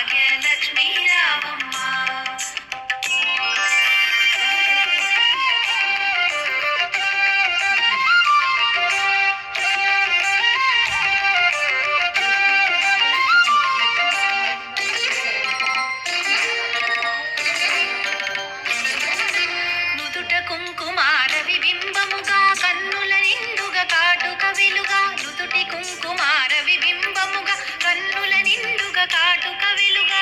భాగ్యలక్ష్మీ రావమ్మ. నుదుట కుంకుమార విబింబముగా కన్నుల నిండుగా కాటుక వెలుగా నుదుటి కుంకుమార విబింబముగా కన్నుల నిండుగా కాటుక వెలుగా